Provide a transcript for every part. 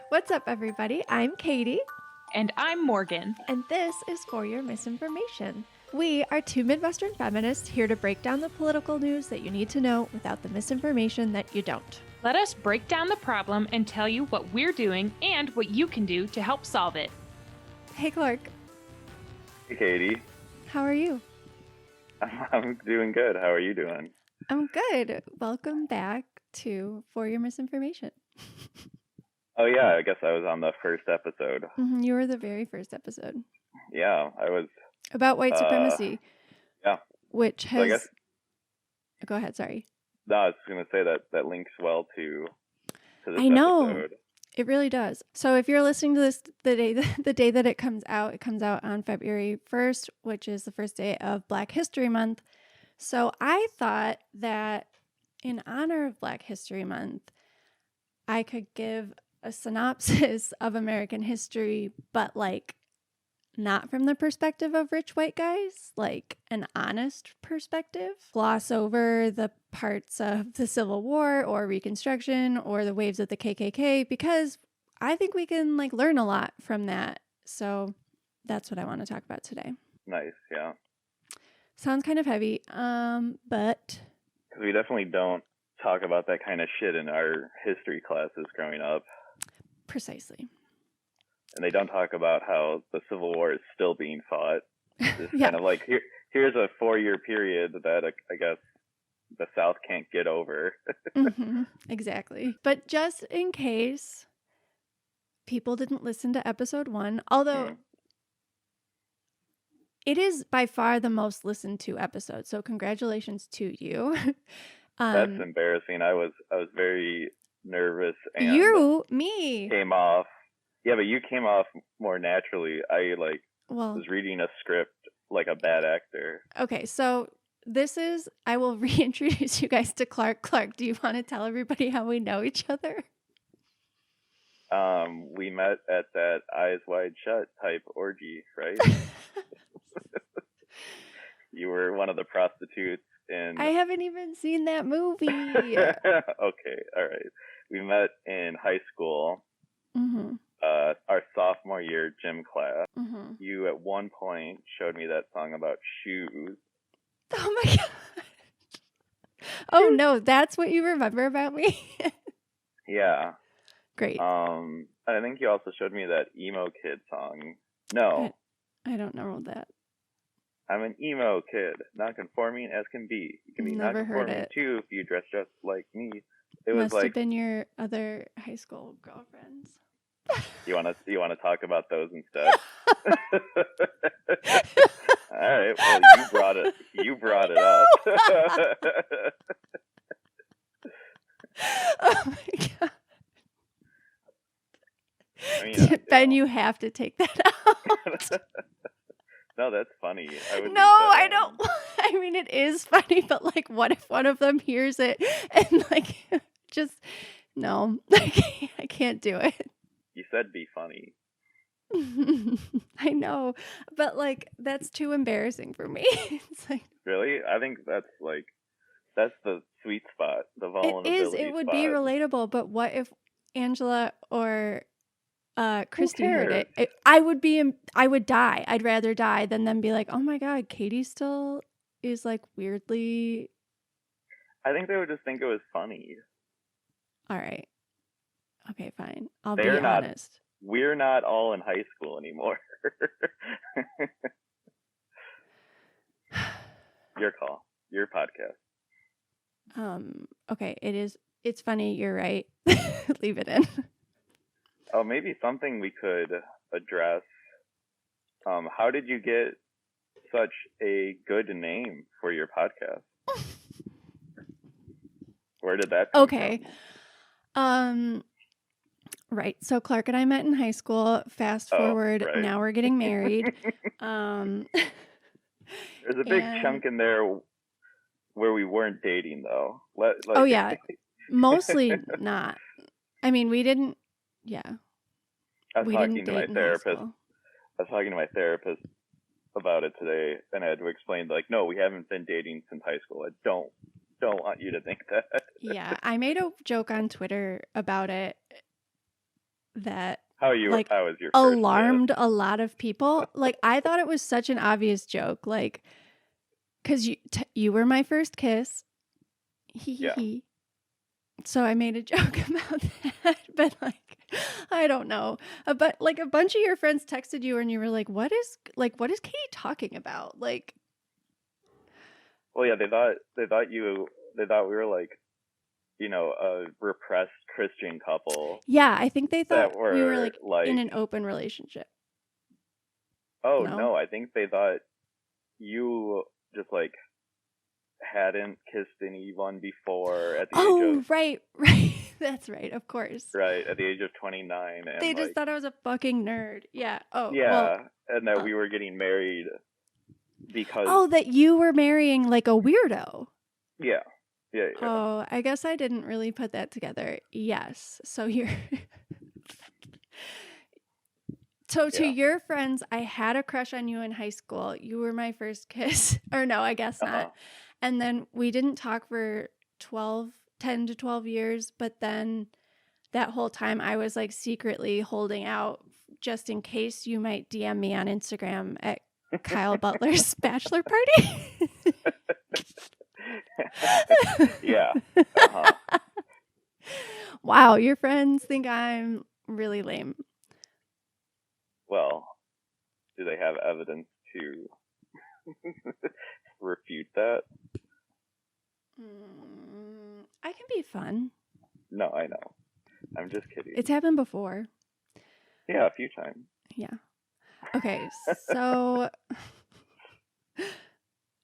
What's up, everybody? I'm Katie, And I'm Morgan. and this is For Your Misinformation. We are two Midwestern feminists here to break down the political news that you need to know without the misinformation that you don't. Let us break down the problem and tell you what we're doing and what you can do to help solve it. Hey, Clark. Hey, Katie. How are you? I'm doing good. How are you doing? I'm good. Welcome back to For Your Misinformation. Oh, yeah, I guess I was on the first episode. You were the very first episode. Yeah, I was. About white supremacy. Yeah. Which has... So I guess... Go ahead, sorry. No, I was going to say that links well to this I know. episode. It really does. So if you're listening to this the day that it comes out on February 1st, which is the first day of Black History Month. So I thought that in honor of Black History Month, I could give a synopsis of American history, but like not from the perspective of rich white guys, like an honest perspective. Gloss over the parts of the Civil War or Reconstruction or the waves of the KKK, because I think we can like learn a lot from that. So that's what I want to talk about today. Nice, yeah. Sounds kind of heavy, but... Because we definitely don't talk about that kind of shit in our history classes growing up. Precisely. And they don't talk about how the Civil War is still being fought. It's Yeah. kind of like, here's a 4-year period that I guess the South can't get over. Exactly. But just in case people didn't listen to episode 1, although it is by far the most listened to episode, so congratulations to you. That's embarrassing. I was very nervous and me came off. Yeah, but you came off more naturally. I was reading a script like a bad actor. Okay, so I will reintroduce you guys to Clark. Clark, do you want to tell everybody how we know each other? We met at that Eyes Wide Shut type orgy, right? You were one of the prostitutes in... I haven't even seen that movie. Okay, all right. We met in high school, our sophomore year gym class. You at one point showed me that song about shoes. Oh my God. Oh no, that's what you remember about me? Yeah. Great. I think you also showed me that emo kid song. No. I don't know that. I'm an emo kid, not conforming as can be. You can be Never not conforming too if you dress just like me. It must was have been your other high school girlfriends. You want to talk about those instead? All right. Well, you brought it up. Oh my God. I mean, Ben, you have to take that out. No, that's funny. I don't. I mean, it is funny, but like, what if one of them hears it and like, just no, I can't do it. You said be funny. I know, but like, that's too embarrassing for me. It's like, really? I think that's the sweet spot, the vulnerability It is. It would be relatable, but what if Angela or Christy heard it? I would die. I'd rather die than them be like, oh my God, Katie still is like weirdly. I think they would just think it was funny. All right. Okay, fine. I'll be honest. We're not all in high school anymore. Your call. Your podcast. Okay, it's funny, you're right. Leave it in. Oh, maybe something we could address. How did you get such a good name for your podcast? Where did that come from? Right. So Clark and I met in high school. Fast forward, right. Now we're getting married. There's a big chunk in there where we weren't dating, though. Oh, yeah. Mostly not. I mean, we didn't, yeah. I was talking to my therapist about it today, and I had to explain, like, no, we haven't been dating since high school. I don't want you to think that. Yeah, I made a joke on Twitter about it that how was your first alarmed a lot of people. Like, I thought it was such an obvious joke, like, because you were my first kiss. Yeah. So I made a joke about that, but like, I don't know. But like, a bunch of your friends texted you and you were like, what is Katie talking about? Like, well, yeah, they thought we were like, a repressed Christian couple. Yeah, I think they thought we were like in an open relationship. Oh, no, I think they thought you just like hadn't kissed anyone before at the age of... right. That's right, of course. Right, at the age of 29. And they just thought I was a fucking nerd. Yeah. Oh, yeah, well, and that we were getting married because... Oh, that you were marrying like a weirdo. Yeah. Oh, I guess I didn't really put that together. Yes. So you're... To your friends, I had a crush on you in high school. You were my first kiss. Or no, I guess not. And then we didn't talk for 10 to 12 years. But then that whole time I was like secretly holding out just in case you might DM me on Instagram at Kyle Butler's bachelor party. Yeah. Wow, your friends think I'm really lame. Well, do they have evidence to refute that? I can be fun. No, I know. I'm just kidding. It's happened before. Yeah, a few times. Yeah. Okay, so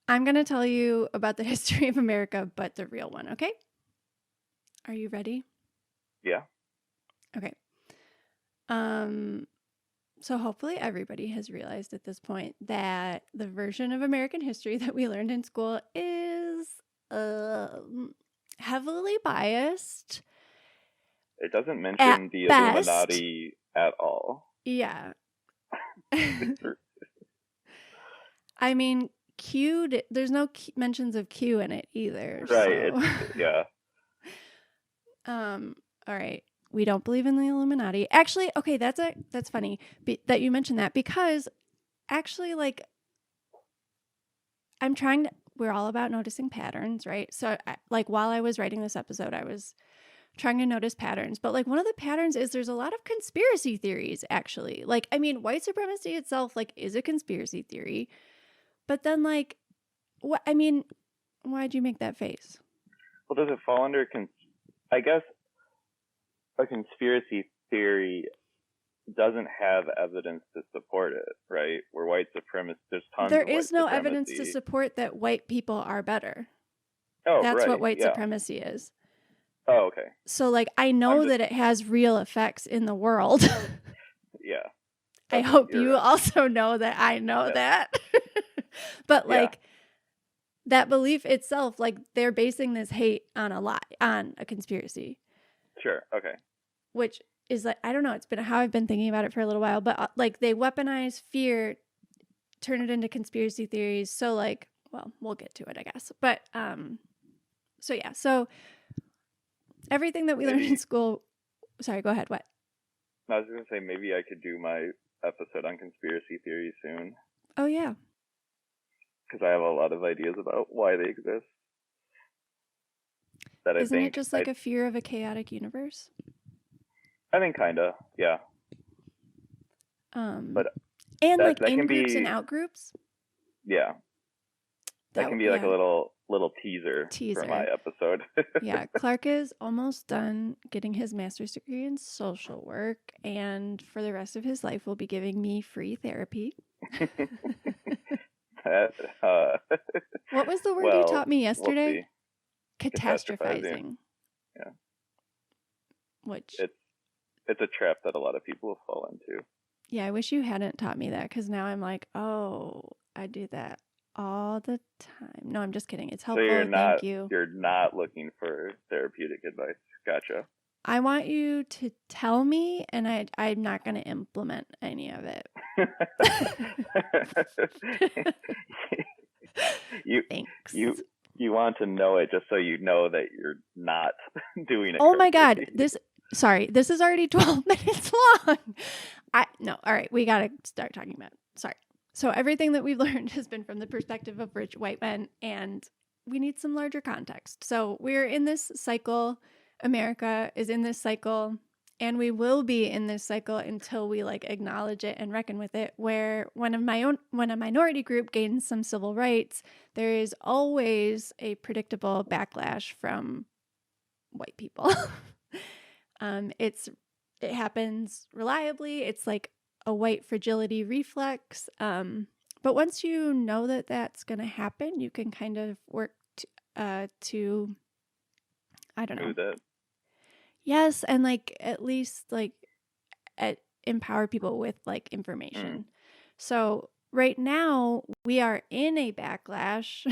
I'm going to tell you about the history of America, but the real one, okay? Are you ready? Yeah. Okay. So hopefully everybody has realized at this point that the version of American history that we learned in school is heavily biased. It doesn't mention the Illuminati at all. Yeah. I mean, there's no mentions of Q in it either. Right. So. Yeah. All right. We don't believe in the Illuminati. Actually, okay, that's funny that you mentioned that, because actually, like, we're all about noticing patterns, right? So, while I was writing this episode, I was trying to notice patterns. But, like, one of the patterns is there's a lot of conspiracy theories, actually. Like, I mean, white supremacy itself, like, is a conspiracy theory. But then, like, why'd you make that face? Well, does it fall under... I guess a conspiracy theory doesn't have evidence to support it, right? Where white supremacy... There is no evidence to support that white people are better. Oh, That's right. what white supremacy is. Oh, okay. So, like, I know that it has real effects in the world. Yeah. I hope you also know that I know that. But, like, that belief itself, like, they're basing this hate on a lie, on a conspiracy. Sure. Okay. Which is, like, I don't know, it's been how I've been thinking about it for a little while, but, like, they weaponize fear, turn it into conspiracy theories. So, like, well, we'll get to it, I guess. But, so yeah, so everything that we learned in school, sorry, go ahead, what? I was going to say, maybe I could do my episode on conspiracy theories soon. Oh, yeah. Because I have a lot of ideas about why they exist. Isn't it just like a fear of a chaotic universe? I think kind of, yeah. But and that, like that in-groups and out-groups? Yeah. That can be like a little teaser for my episode. Yeah, Clark is almost done getting his master's degree in social work, and for the rest of his life will be giving me free therapy. What was the word you taught me yesterday? We'll catastrophizing. Yeah. Which it's a trap that a lot of people will fall into. Yeah, I wish you hadn't taught me that, because now I'm like, oh, I do that all the time. No, I'm just kidding. It's helpful. So Thank you. You're not looking for therapeutic advice. Gotcha. I want you to tell me, and I'm not going to implement any of it. Thanks. You want to know it just so you know that you're not doing it. Oh my God. Sorry, this is already 12 minutes long. No, all right, we got to start talking about it. Sorry. So everything that we've learned has been from the perspective of rich white men, and we need some larger context. So we're in this cycle. America is in this cycle, and we will be in this cycle until we like acknowledge it and reckon with it, where when a minority group gains some civil rights, there is always a predictable backlash from white people. It happens reliably. It's like a white fragility reflex. But once you know that that's going to happen, you can kind of work to I don't know. That. Yes, and like at least like empower people with like information. So right now we are in a backlash.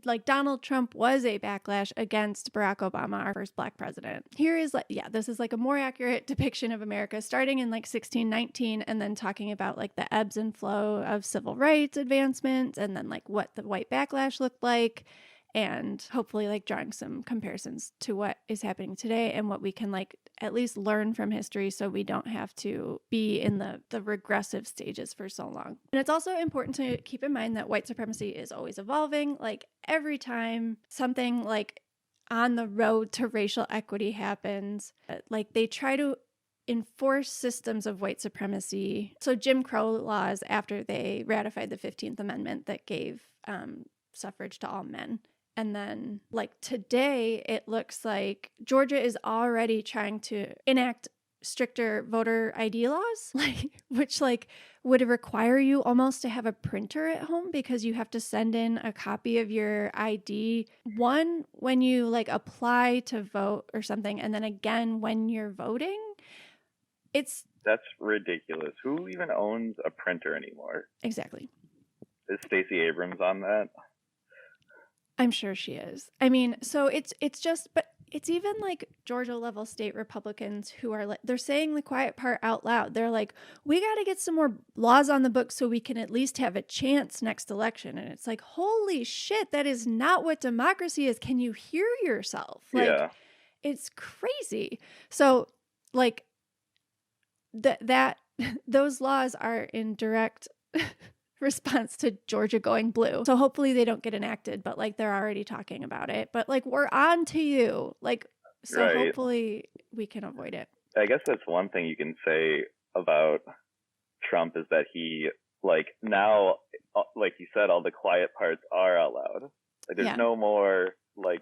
Like Donald Trump was a backlash against Barack Obama, our first black president. Here is this is like a more accurate depiction of America starting in like 1619 and then talking about like the ebbs and flow of civil rights advancements and then like what the white backlash looked like. And hopefully like drawing some comparisons to what is happening today and what we can like at least learn from history so we don't have to be in the regressive stages for so long. And it's also important to keep in mind that white supremacy is always evolving. Like every time something like on the road to racial equity happens, like they try to enforce systems of white supremacy. So Jim Crow laws after they ratified the 15th Amendment that gave suffrage to all men. And then, like today, it looks like Georgia is already trying to enact stricter voter ID laws, which would require you almost to have a printer at home because you have to send in a copy of your ID, one when you like apply to vote or something, and then again when you're voting. That's ridiculous. Who even owns a printer anymore? Exactly. Is Stacey Abrams on that? I'm sure she is. I mean, so it's just, but it's even like Georgia level state Republicans who are like, they're saying the quiet part out loud. They're like, we got to get some more laws on the books so we can at least have a chance next election. And it's like, holy shit, that is not what democracy is. Can you hear yourself? Like, it's crazy. So like those laws are in direct response to Georgia going blue. So hopefully they don't get enacted, but like they're already talking about it. But like we're on to you. Like so right. Hopefully we can avoid it. I guess that's one thing you can say about Trump is that he like now like you said all the quiet parts are out loud. Like there's no more like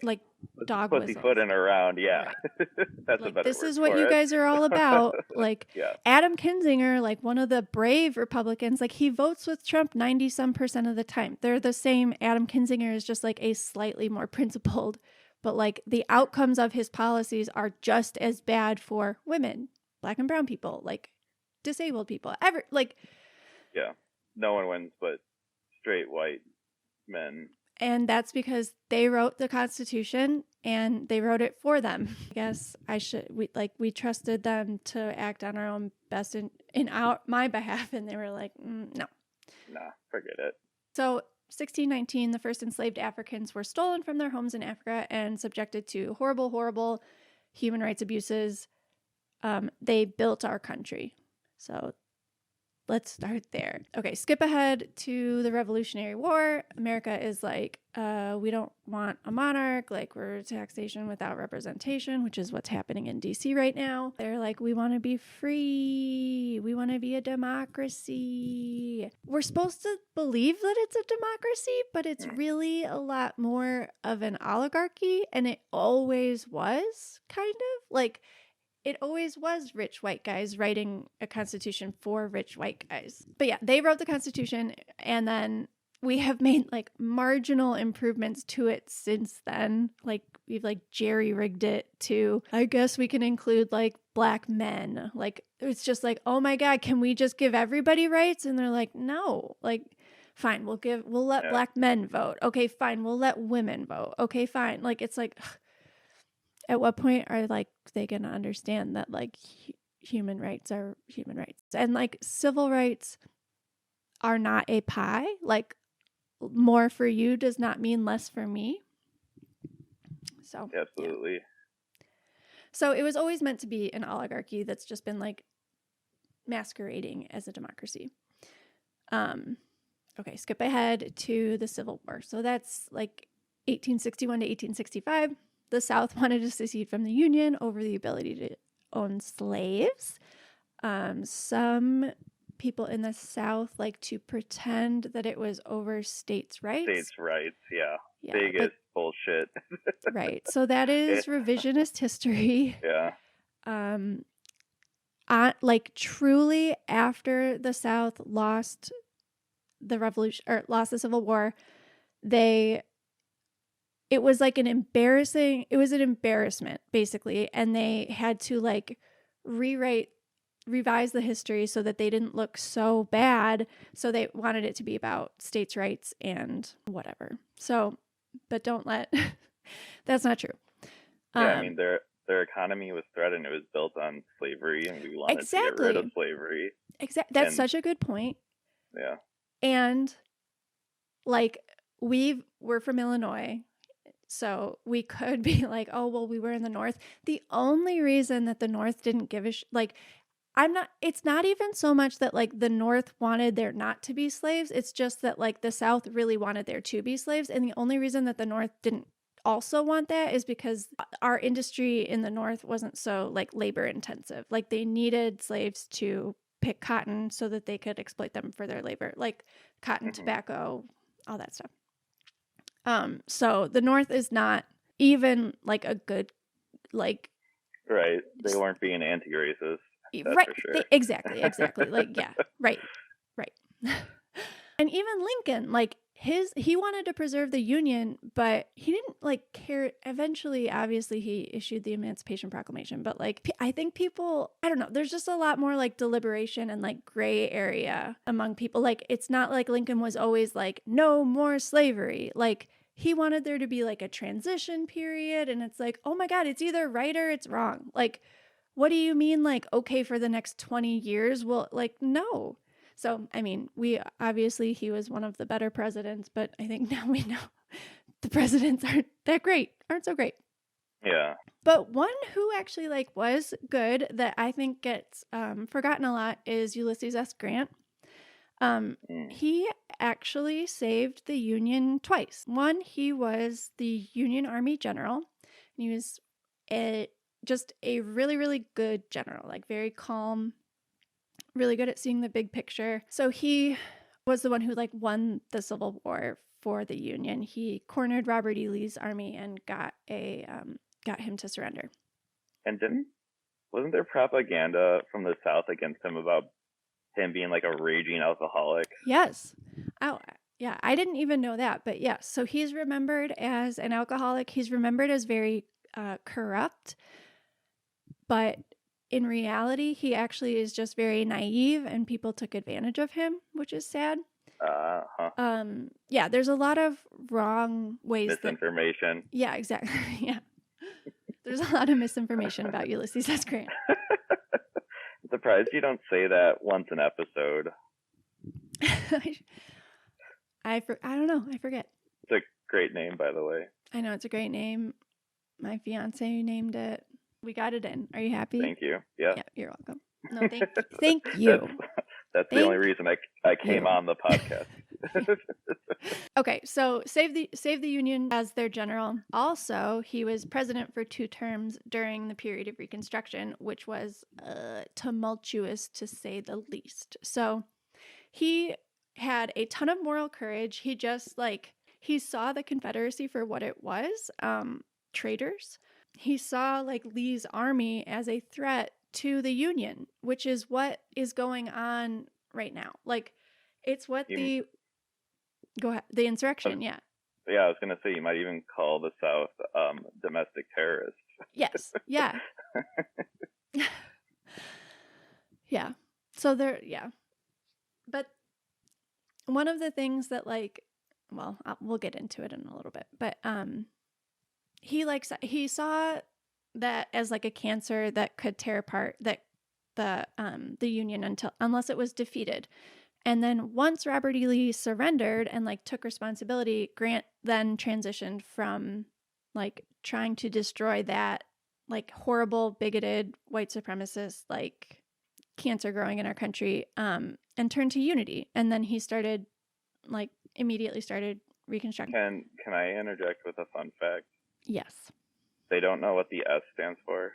dog pussyfooting around. Yeah. Right. That's like, a better this word is what for you it. guys are all about. Like yeah. Adam Kinzinger, like one of the brave Republicans, like he votes with Trump 90% of the time. They're the same. Adam Kinzinger is just like a slightly more principled, but like the outcomes of his policies are just as bad for women, black and brown people, like disabled people, yeah, no one wins but straight white men. And that's because they wrote the Constitution and they wrote it for them. I guess we trusted them to act on our own best in my behalf. And they were like, no. Nah, forget it. So 1619, the first enslaved Africans were stolen from their homes in Africa and subjected to horrible, horrible human rights abuses. They built our country. So let's start there. Okay, skip ahead to the Revolutionary War. America is like, we don't want a monarch. Like, we're taxation without representation, which is what's happening in DC right now. They're like, we want to be free. We want to be a democracy. We're supposed to believe that it's a democracy, but it's really a lot more of an oligarchy. And it always was, kind of. Like, it always was rich white guys writing a constitution for rich white guys. But yeah, they wrote the Constitution, and then we have made like marginal improvements to it since then. Like we've like jerry-rigged it to, I guess we can include like black men. Like it's just like, oh my God, can we just give everybody rights? And they're like, no, like fine, we'll let black men vote. Okay, fine, we'll let women vote. Okay, fine. Like it's like, at what point are like they going to understand that like human rights are human rights and like civil rights are not a pie? Like more for you does not mean less for me. So absolutely. Yeah. So it was always meant to be an oligarchy that's just been like masquerading as a democracy. Okay, skip ahead to the Civil War. So that's like 1861 to 1865. The South wanted to secede from the Union over the ability to own slaves. Some people in the South like to pretend that it was over states' rights. States' rights, yeah. Biggest bullshit. Right. So that is revisionist history. Yeah. Like truly after the South lost the revolution or lost the Civil War, it was like an embarrassment basically, and they had to like revise the history so that they didn't look so bad. So they wanted it to be about states' rights and whatever. So, but don't let that's not true. Yeah, I mean their economy was threatened. It was built on slavery, and we wanted to get rid of slavery. Exactly. That's such a good point. Yeah. And like we're from Illinois, so we could be like, oh, well, we were in the North. The only reason that the North didn't give a it's not even so much that like the North wanted there not to be slaves. It's just that like the South really wanted there to be slaves. And the only reason that the North didn't also want that is because our industry in the North wasn't so like labor intensive. Like they needed slaves to pick cotton so that they could exploit them for their labor, like cotton, tobacco, all that stuff. So the North is not even like a good, like, right. They weren't being anti-racist. That's right. For sure. Exactly. Like, yeah, right. And even Lincoln, like he wanted to preserve the Union, but he didn't like care. Eventually, obviously, he issued the Emancipation Proclamation, but like I think people, I don't know, there's just a lot more like deliberation and like gray area among people. Like it's not like Lincoln was always like no more slavery. Like he wanted there to be like a transition period, and it's like, oh my God, it's either right or it's wrong. Like, what do you mean? Like, okay, for the next 20 years? Well, like, no. So, I mean, he was one of the better presidents, but I think now we know the presidents aren't so great. Yeah. But one who actually like was good that I think gets forgotten a lot is Ulysses S. Grant. He actually saved the Union twice. One, he was the Union Army general, and he was just a really, really good general, like very calm, really good at seeing the big picture. So he was the one who like won the Civil War for the Union. He cornered Robert E. Lee's army and got him to surrender. And wasn't there propaganda from the South against him about him being like a raging alcoholic? Yes. Oh, yeah. I didn't even know that, but yes. So he's remembered as an alcoholic. He's remembered as very corrupt, but in reality, he actually is just very naive, and people took advantage of him, which is sad. Yeah, there's a lot of wrong ways. Misinformation. Yeah, exactly. Yeah. There's a lot of misinformation about Ulysses S. Grant. I'm surprised you don't say that once an episode. I don't know. I forget. It's a great name, by the way. I know, it's a great name. My fiance named it. We got it in. Are you happy? Thank you. Yeah. Yeah, you're welcome. No, thank you. That's the only reason I came on the podcast. Okay, so save the Union as their general. Also, he was president for 2 terms during the period of Reconstruction, which was tumultuous to say the least. So he had a ton of moral courage. He just he saw the Confederacy for what it was, traitors. He saw like Lee's army as a threat to the Union, which is what is going on right now. Like it's what the insurrection. Yeah. Yeah. I was going to say, you might even call the South, domestic terrorists. Yes. Yeah. Yeah. So but one of the things that we'll get into it in a little bit, but, he saw that as like a cancer that could tear apart the Union unless it was defeated. And then once Robert E. Lee surrendered and took responsibility, Grant then transitioned from trying to destroy that like horrible, bigoted, white supremacist, like cancer growing in our country, and turned to unity. And then he started, like, immediately started Reconstruction. Can I interject with a fun fact? Yes. They don't know what the S stands for.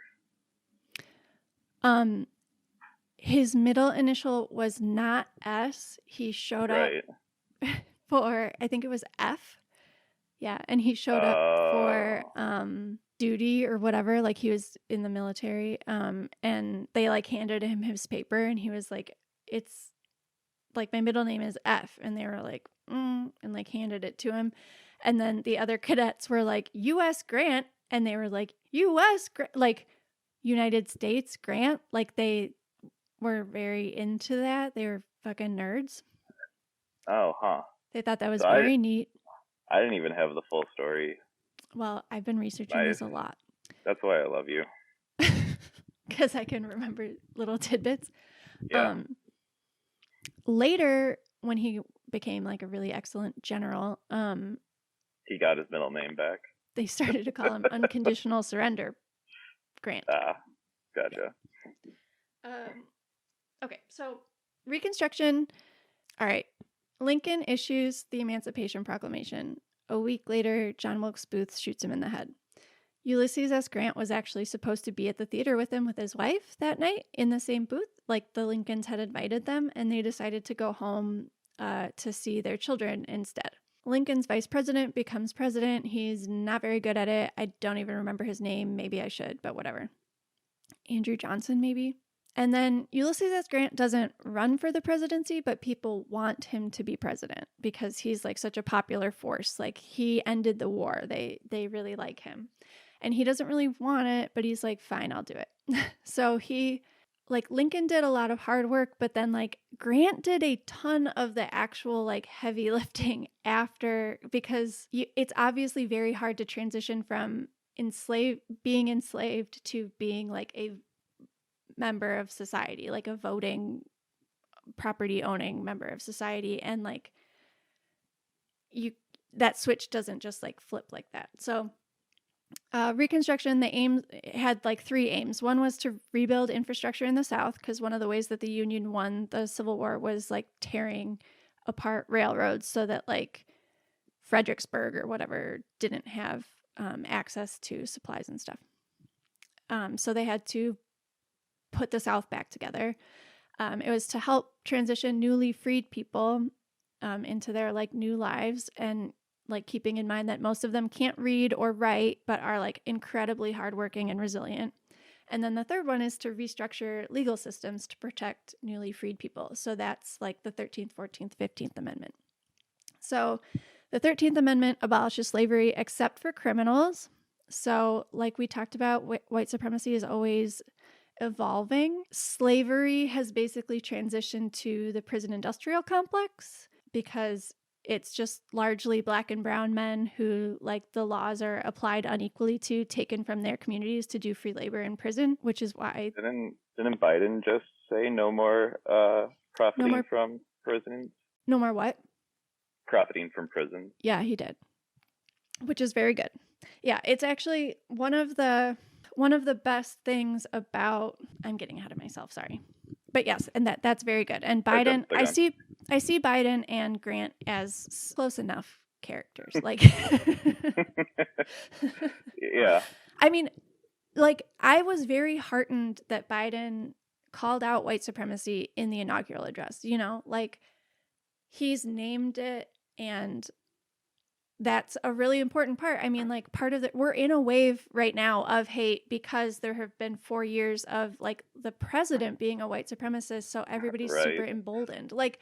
His middle initial was not S. He showed up for, I think it was F. Yeah, and he showed up for duty or whatever, like he was in the military, and they like handed him his paper and he was like, it's like, my middle name is F, and they were like, and like handed it to him. And then the other cadets were like, US Grant, and they were like, US like United States Grant, like they were very into that. They were fucking nerds. Oh, huh. They thought that was very neat. I didn't even have the full story. Well, I've been researching this a lot. That's why I love you. Because I can remember little tidbits. Yeah. Later, when he became like a really excellent general, he got his middle name back. They started to call him Unconditional Surrender Grant. Gotcha. Yeah. Okay, so Reconstruction. All right. Lincoln issues the Emancipation Proclamation. A week later, John Wilkes Booth shoots him in the head. Ulysses S. Grant was actually supposed to be at the theater with him with his wife that night in the same booth. Like, the Lincolns had invited them, and they decided to go home to see their children instead. Lincoln's vice president becomes president. He's not very good at it. I don't even remember his name. Maybe I should, but whatever. Andrew Johnson, maybe? And then Ulysses S. Grant doesn't run for the presidency, but people want him to be president because he's like such a popular force. Like, he ended the war. They really like him. And he doesn't really want it, but he's like, fine, I'll do it. So Lincoln did a lot of hard work, but then like Grant did a ton of the actual like heavy lifting after, because it's obviously very hard to transition from being enslaved to being like a member of society, like a voting, property owning member of society. And like that switch doesn't just like flip like that. So Reconstruction, the aim had like three aims. One was to rebuild infrastructure in the South, because one of the ways that the Union won the Civil War was like tearing apart railroads so that like Fredericksburg or whatever didn't have access to supplies and stuff. So they had to put the South back together. It was to help transition newly freed people into their like new lives, and like keeping in mind that most of them can't read or write, but are like incredibly hardworking and resilient. And then the third one is to restructure legal systems to protect newly freed people. So that's like the 13th, 14th, 15th Amendment. So the 13th Amendment abolishes slavery except for criminals. So like we talked about, white supremacy is always evolving. Slavery has basically transitioned to the prison industrial complex because it's just largely black and brown men who, like, the laws are applied unequally to, taken from their communities to do free labor in prison, which is why... Didn't Biden just say no more profiting from prisons? No more what? Profiting from prisons. Yeah, he did, which is very good. Yeah, it's actually one of the best things about... I'm getting ahead of myself, sorry. But yes, and that's very good. And Biden, I see Biden and Grant as close enough characters. Like, yeah. I mean, like, I was very heartened that Biden called out white supremacy in the inaugural address. You know, like, he's named it, and that's a really important part. I mean, like, part of we're in a wave right now of hate because there have been 4 years of like the president being a white supremacist. So everybody's super emboldened. Like,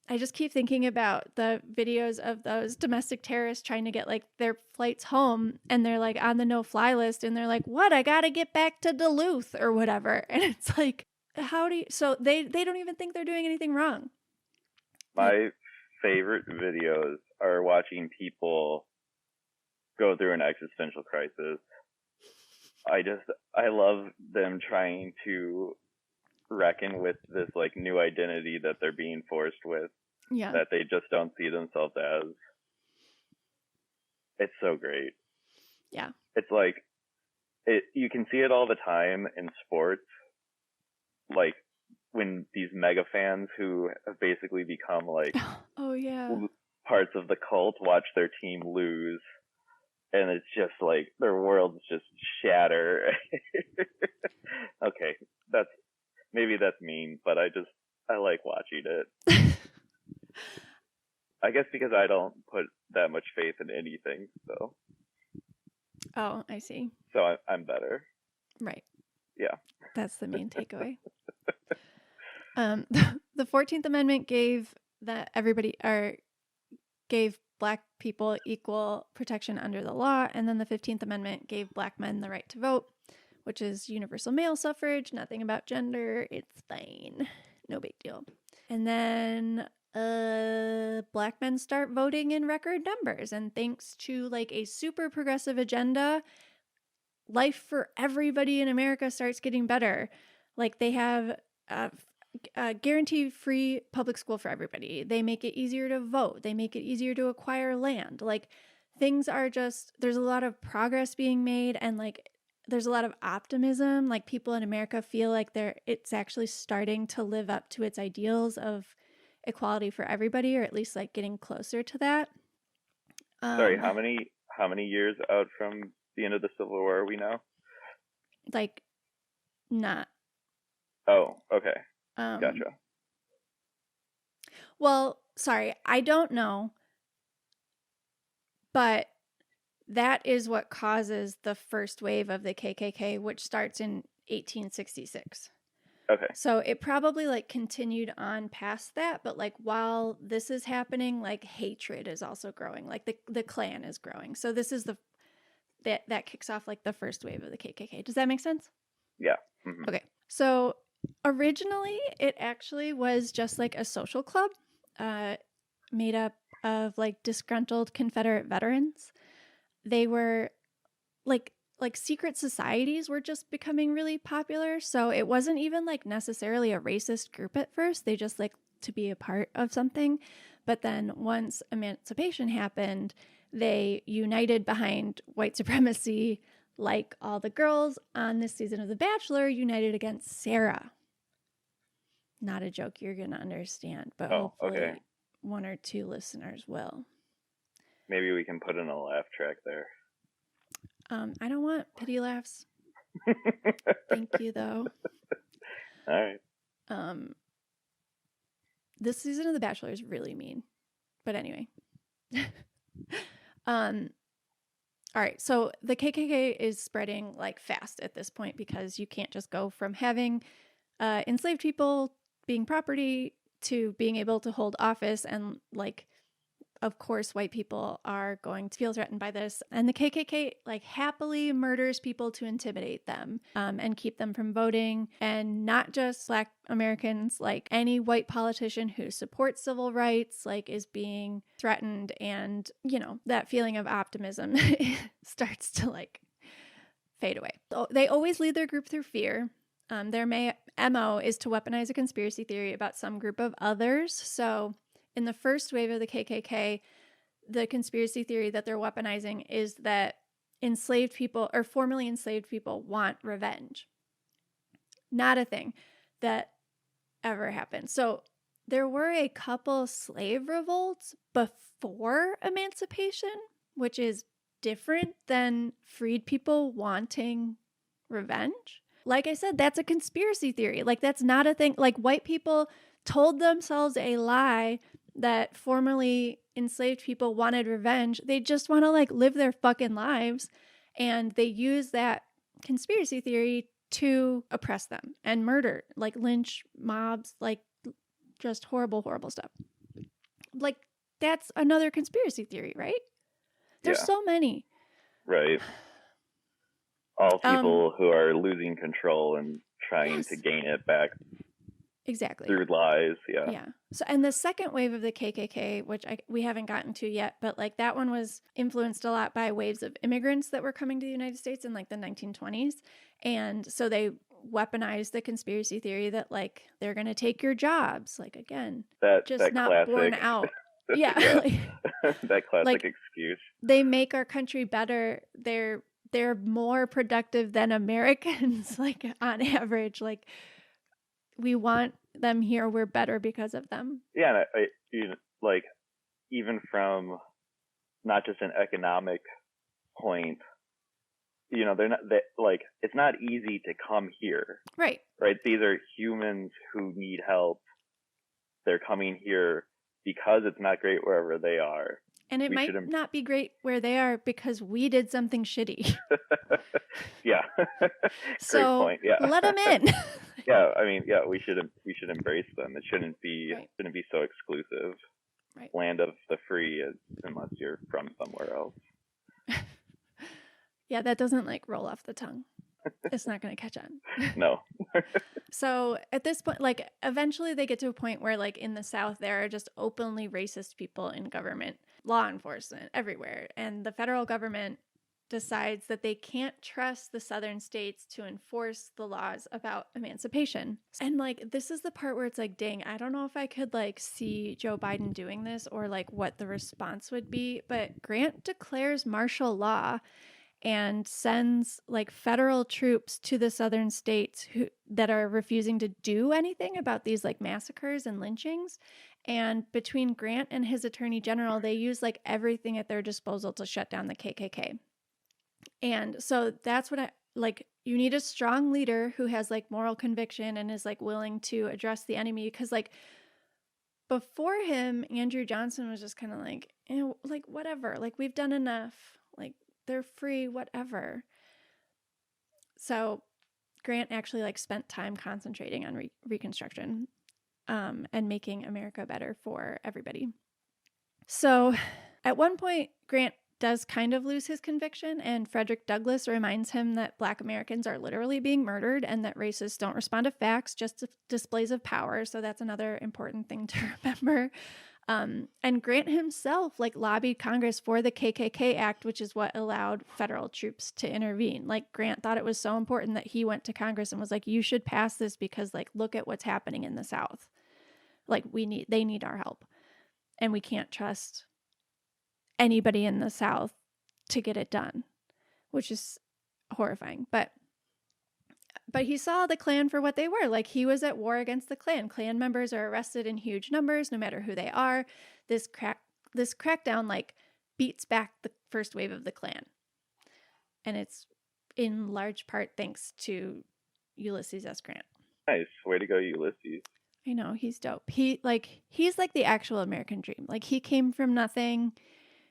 I just keep thinking about the videos of those domestic terrorists trying to get like their flights home, and they're like on the no-fly list, and they're like, what? I got to get back to Duluth or whatever. And it's like, so they don't even think they're doing anything wrong. My favorite videos are watching people go through an existential crisis. I love them trying to reckon with this like new identity that they're being forced with, that they just don't see themselves as. It's so great. Yeah. It's like you can see it all the time in sports, like when these mega fans who have basically become like oh yeah, parts of the cult watch their team lose, and it's just like their worlds just shatter. Okay, maybe that's mean, but I like watching it. I guess because I don't put that much faith in anything, so. Oh, I see. So I'm better. Right. Yeah. That's the main takeaway. The 14th Amendment gave gave Black people equal protection under the law, and then the 15th Amendment gave Black men the right to vote, which is universal male suffrage, nothing about gender. It's fine. No big deal. And then Black men start voting in record numbers, and thanks to like a super progressive agenda, life for everybody in America starts getting better. Like they have guaranteed free public school for everybody. They make it easier to vote. They make it easier to acquire land. Like things are just, there's a lot of progress being made, and like there's a lot of optimism. Like people in America feel like it's actually starting to live up to its ideals of equality for everybody, or at least like getting closer to that. Sorry, how many years out from the end of the Civil War are we now? Like not. Oh, okay. Gotcha. Well, sorry, I don't know, but that is what causes the first wave of the KKK, which starts in 1866. Okay. So it probably like continued on past that, but like while this is happening, like hatred is also growing. Like the Klan is growing. So this is that kicks off like the first wave of the KKK. Does that make sense? Yeah. Mm-hmm. Okay. So originally it actually was just like a social club made up of like disgruntled Confederate veterans. They were like secret societies were just becoming really popular. So it wasn't even like necessarily a racist group at first. They just like to be a part of something. But then once emancipation happened, they united behind white supremacy, like all the girls on this season of The Bachelor united against Sarah. Not a joke you're going to understand, but hopefully one or two listeners will. Maybe we can put in a laugh track there. I don't want pity laughs. Thank you, though. All right. This season of The Bachelor is really mean. But anyway. All right. So the KKK is spreading like fast at this point, because you can't just go from having enslaved people being property to being able to hold office. And like, of course, white people are going to feel threatened by this. And the KKK like happily murders people to intimidate them and keep them from voting. And not just Black Americans, like any white politician who supports civil rights, like is being threatened. And, you know, that feeling of optimism starts to like fade away. So they always lead their group through fear. Their MO is to weaponize a conspiracy theory about some group of others. So in the first wave of the KKK, the conspiracy theory that they're weaponizing is that enslaved people or formerly enslaved people want revenge. Not a thing that ever happened. So there were a couple slave revolts before emancipation, which is different than freed people wanting revenge. Like I said, that's a conspiracy theory. Like that's not a thing. Like white people told themselves a lie that formerly enslaved people wanted revenge. They just want to like live their fucking lives. And they use that conspiracy theory to oppress them and murder, like lynch mobs, like just horrible, horrible stuff. Like that's another conspiracy theory, right? There's so many. Right. All people who are losing control and trying to gain it back. Exactly. Through lies, yeah. Yeah. So, and the second wave of the KKK, which we haven't gotten to yet, but like that one was influenced a lot by waves of immigrants that were coming to the United States in like the 1920s. And so they weaponized the conspiracy theory that like they're going to take your jobs. Like again, that not classic, borne out. Yeah. That classic excuse. They make our country better. They're they're more productive than Americans, like on average. Like, we want them here. We're better because of them. Yeah, and like, even from not just an economic point, they're not like, it's not easy to come here. Right. These are humans who need help. They're coming here because it's not great wherever they are. And it might not be great where they are because we did something shitty. Yeah. So great point. Yeah. let them in. Yeah, I mean, yeah, we should embrace them. It shouldn't be so exclusive. Right. Land of the free, unless you're from somewhere else. Yeah, that doesn't like roll off the tongue. It's not going to catch on. No. So at this point, like, eventually they get to a point where, like, in the South, there are just openly racist people in government, law enforcement, everywhere. And the federal government decides that they can't trust the Southern states to enforce the laws about emancipation. And, like, this is the part where it's like, dang, I don't know if I could, like, see Joe Biden doing this or, like, what the response would be. But Grant declares martial law and sends like federal troops to the southern states that are refusing to do anything about these like massacres and lynchings. And between Grant and his attorney general, they use like everything at their disposal to shut down the KKK. And so that's what you need a strong leader who has like moral conviction and is like willing to address the enemy. Because like before him, Andrew Johnson was just kind of like, like whatever, like we've done enough, like they're free, whatever. So Grant actually like spent time concentrating on Reconstruction and making America better for everybody. So at one point, Grant does kind of lose his conviction, and Frederick Douglass reminds him that Black Americans are literally being murdered and that racists don't respond to facts, just displays of power. So that's another important thing to remember. And Grant himself like lobbied Congress for the KKK Act, which is what allowed federal troops to intervene. Like Grant thought it was so important that he went to Congress and was like, you should pass this because like, look at what's happening in the South. Like they need our help, and we can't trust anybody in the South to get it done, which is horrifying. But he saw the Klan for what they were. Like, he was at war against the Klan. Klan members are arrested in huge numbers, no matter who they are. This crackdown, like, beats back the first wave of the Klan. And it's in large part thanks to Ulysses S. Grant. Nice. Way to go, Ulysses. I know, he's dope. He's like the actual American dream. Like, he came from nothing.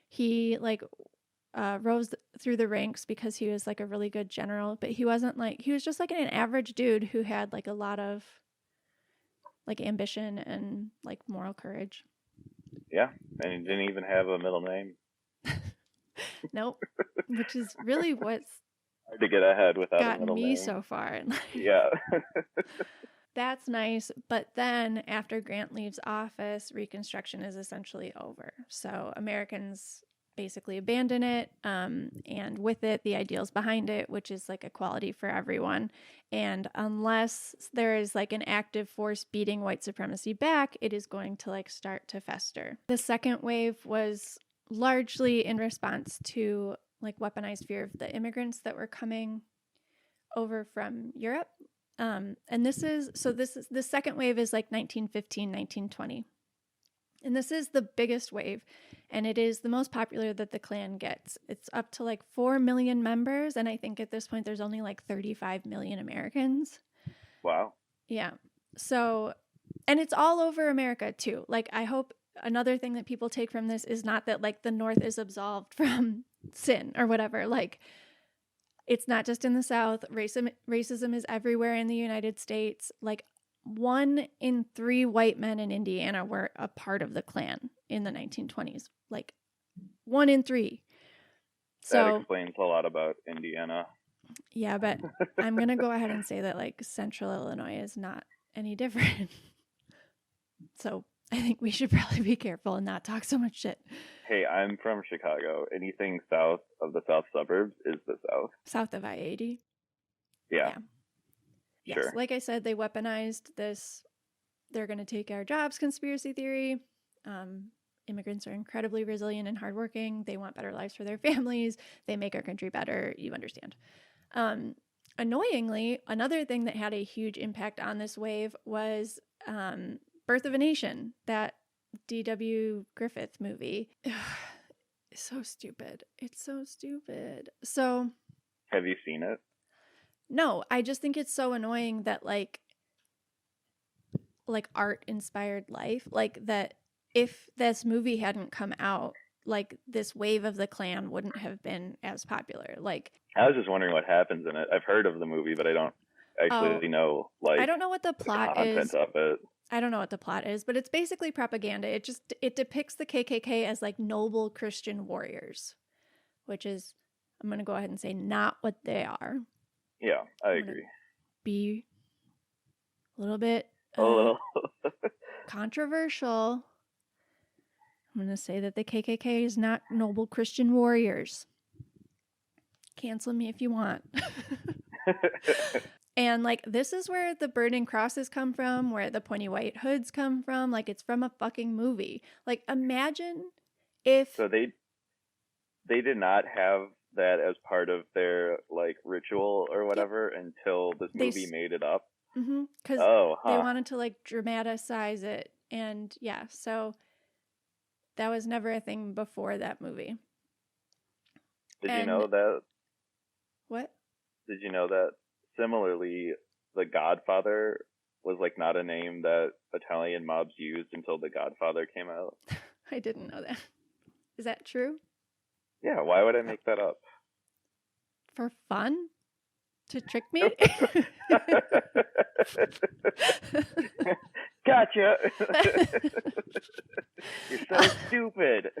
He, like, rose through the ranks because he was like a really good general, but he wasn't like, he was just like an average dude who had like a lot of like ambition and like moral courage. Yeah, and he didn't even have a middle name. Nope. Which is really what's hard to get ahead without a middle name. Got me so far. Yeah. That's nice. But then after Grant leaves office, Reconstruction is essentially over. So Americans basically abandon it, and with it, the ideals behind it, which is like equality for everyone. And unless there is like an active force beating white supremacy back, it is going to like start to fester. The second wave was largely in response to like weaponized fear of the immigrants that were coming over from Europe. And the second wave is like 1915, 1920. And this is the biggest wave, and it is the most popular that the Klan gets. It's up to like 4 million members, and I think at this point there's only like 35 million Americans. Wow. Yeah. So, and it's all over America too. Like, I hope another thing that people take from this is not that like the North is absolved from sin or whatever. Like, it's not just in the South. Racism is everywhere in the United States. Like, 1 in 3 white men in Indiana were a part of the Klan in the 1920s. Like, 1 in 3. So that explains a lot about Indiana. Yeah, but I'm going to go ahead and say that like Central Illinois is not any different. So I think we should probably be careful and not talk so much shit. Hey, I'm from Chicago. Anything south of the south suburbs is the South. South of I-80? Yeah. Yes, sure. Like I said, they weaponized this, they're going to take our jobs conspiracy theory. immigrants are incredibly resilient and hardworking. They want better lives for their families. They make our country better. You understand. Annoyingly, another thing that had a huge impact on this wave was Birth of a Nation, that D.W. Griffith movie. It's so stupid. It's so stupid. So, have you seen it? No, I just think it's so annoying that like art inspired life, like that if this movie hadn't come out, like this wave of the Klan wouldn't have been as popular. Like, I was just wondering what happens in it. I've heard of the movie, but I don't actually know like I don't know what the plot is. Of it. I don't know what the plot is, but it's basically propaganda. It depicts the KKK as like noble Christian warriors, which is, I'm going to go ahead and say, not what they are. Yeah, I agree. Be a little bit controversial. I'm going to say that the KKK is not noble Christian warriors. Cancel me if you want. And like, this is where the burning crosses come from, where the pointy white hoods come from. Like, it's from a fucking movie. Like, imagine if... So they did not have that as part of their like ritual or whatever until this movie made it up. Because they wanted to like dramatize it. And yeah, so that was never a thing before that movie. Did you know that? What? Did you know that similarly, The Godfather was like not a name that Italian mobs used until The Godfather came out? I didn't know that. Is that true? Yeah, why would I make that up? For fun? To trick me? Gotcha! You're so stupid.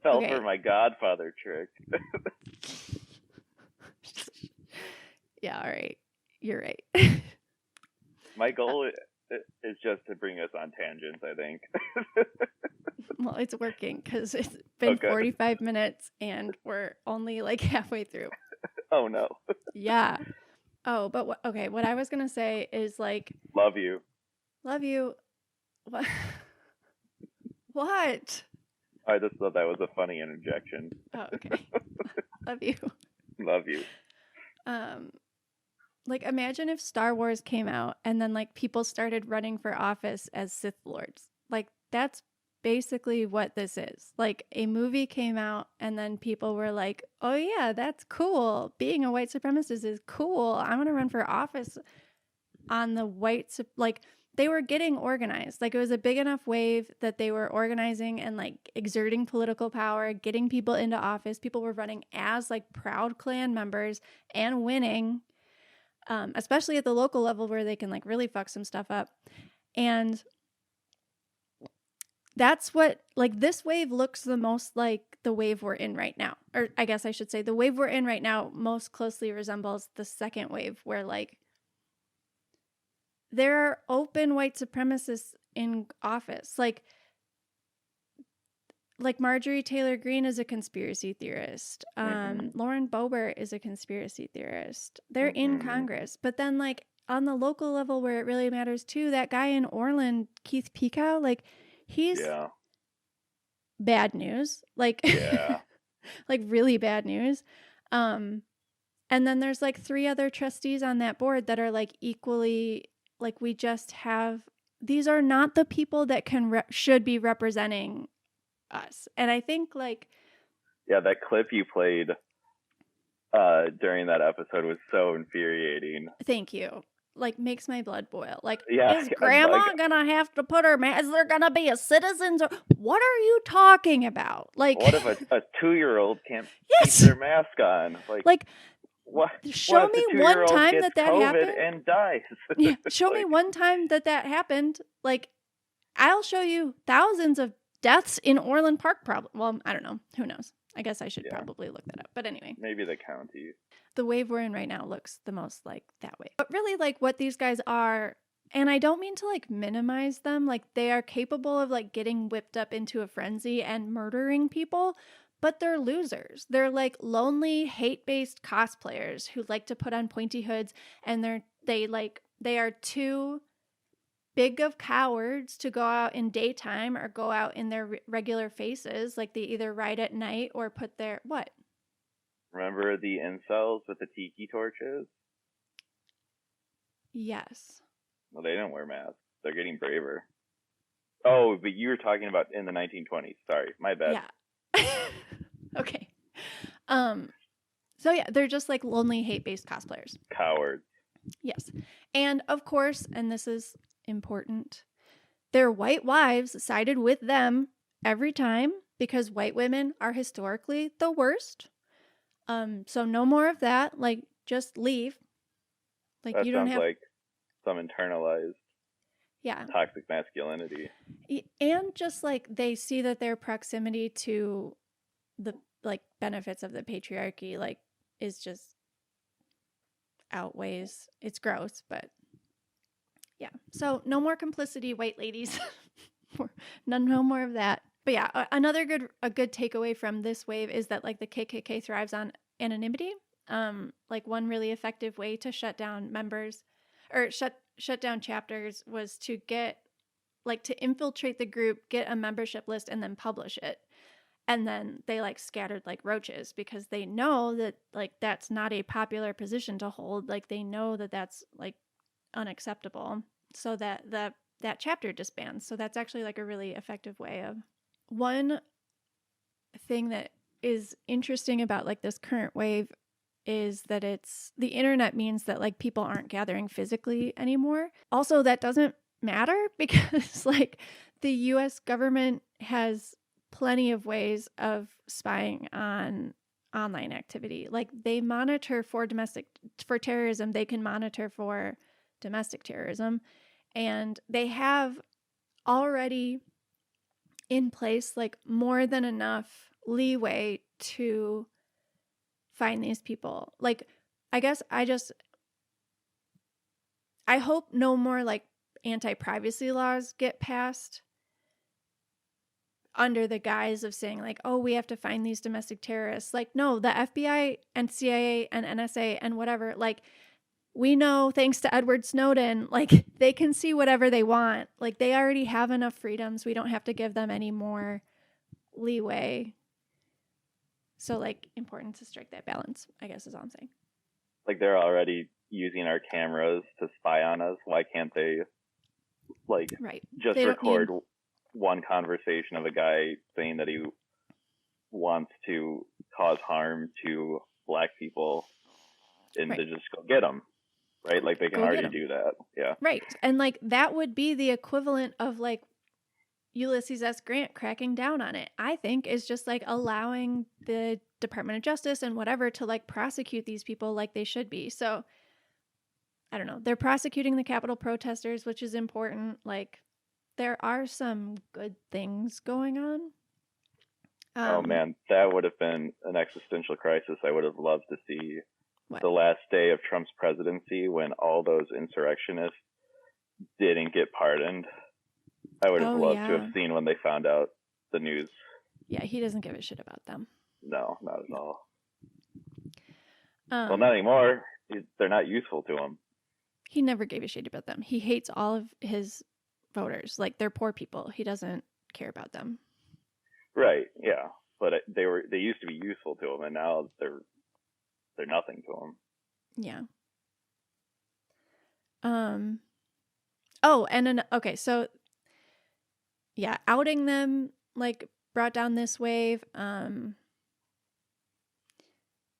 Fell for my Godfather trick. Yeah, all right. You're right. My goal is just to bring us on tangents, I think. Well, it's working because it's been 45 minutes and we're only like halfway through. Oh, no. Yeah. Oh, but what I was going to say is like... Love you. Love you. What? What? I just thought that was a funny interjection. Oh, okay. Love you. Love you. Like, imagine if Star Wars came out and then like people started running for office as Sith Lords. Like, that's basically what this is. Like, a movie came out and then people were like, oh yeah, that's cool. Being a white supremacist is cool. I'm going to run for office on the like, they were getting organized. Like, it was a big enough wave that they were organizing and like exerting political power, getting people into office. People were running as like proud Klan members and winning, especially at the local level where they can like really fuck some stuff up. And that's what, like, this wave looks the most like the wave we're in right now. Or I guess I should say the wave we're in right now most closely resembles the second wave, where like there are open white supremacists in office. Like Marjorie Taylor Greene is a conspiracy theorist. Lauren Boebert is a conspiracy theorist. They're in Congress. But then like on the local level where it really matters too, that guy in Orland, Keith Pekow, like he's bad news. Like, like really bad news. And then there's like 3 other trustees on that board that are like equally, like, we just have, these are not the people that should be representing us. And I think like, yeah, that clip you played during that episode was so infuriating. Thank you. Like, makes my blood boil. Like, is grandma gonna have to put her is there gonna be a citizens? What are you talking about? Like, what if a 2-year-old can't keep their mask on? Like what? Show me one time that COVID happened and dies. Yeah, show me one time that happened. Like, I'll show you thousands of deaths in Orland Park. Well, I don't know. Who knows? I guess I should probably look that up. But anyway, maybe the county. The wave we're in right now looks the most like that wave. But really, like, what these guys are, and I don't mean to like minimize them, like they are capable of like getting whipped up into a frenzy and murdering people, but they're losers. They're like lonely, hate-based cosplayers who like to put on pointy hoods, and they are too big of cowards to go out in daytime or go out in their regular faces. Like they either ride at night or put their what? Remember the incels with the tiki torches? Yes. Well, they didn't wear masks. They're getting braver. Oh, but you were talking about in the 1920s. Sorry, my bad. Yeah. Okay. So yeah, they're just like lonely hate-based cosplayers. Cowards. Yes. And of course, and this is important, their white wives sided with them every time because white women are historically the worst. So no more of that. Like, just leave. Like, that you don't sounds have like some internalized yeah toxic masculinity. And just like they see that their proximity to the like benefits of the patriarchy like is just outweighs. It's gross, but yeah. So no more complicity, white ladies. No more of that. But yeah, another good takeaway from this wave is that like the KKK thrives on anonymity. Like one really effective way to shut down members or shut down chapters was to get like to infiltrate the group, get a membership list, and then publish it. And then they like scattered like roaches because they know that like that's not a popular position to hold. Like they know that that's like unacceptable. So that that chapter disbands. So that's actually like a really effective way of. One thing that is interesting about like this current wave is that it's the internet means that like people aren't gathering physically anymore. Also, that doesn't matter because like the US government has plenty of ways of spying on online activity. Like they monitor for terrorism, they can monitor for domestic terrorism, and they have already in place like more than enough leeway to find these people. Like I guess I hope no more like anti-privacy laws get passed under the guise of saying like, oh, we have to find these domestic terrorists. Like, no, the FBI and CIA and NSA and whatever, like we know thanks to Edward Snowden, like they can see whatever they want. Like they already have enough freedoms. We don't have to give them any more leeway. So like important to strike that balance, I guess is all I'm saying. Like they're already using our cameras to spy on us. Why can't they like just record one conversation of a guy saying that he wants to cause harm to black people and to just go get them, right? Like they can already do that. Yeah. Right. And like that would be the equivalent of like Ulysses S. Grant cracking down on it, I think, is just like allowing the Department of Justice and whatever to like prosecute these people like they should be. So I don't know. They're prosecuting the Capitol protesters, which is important. Like there are some good things going on. Oh man, that would have been an existential crisis. I would have loved to see the last day of Trump's presidency when all those insurrectionists didn't get pardoned. I would have loved to have seen when they found out the news. Yeah, he doesn't give a shit about them. No, not at all. Well, not anymore. They're not useful to him. He never gave a shit about them. He hates all of his voters. Like, they're poor people. He doesn't care about them. Right, yeah. But they used to be useful to him, and now they're nothing to him. Yeah. Oh, and then, okay, so yeah, outing them like brought down this wave.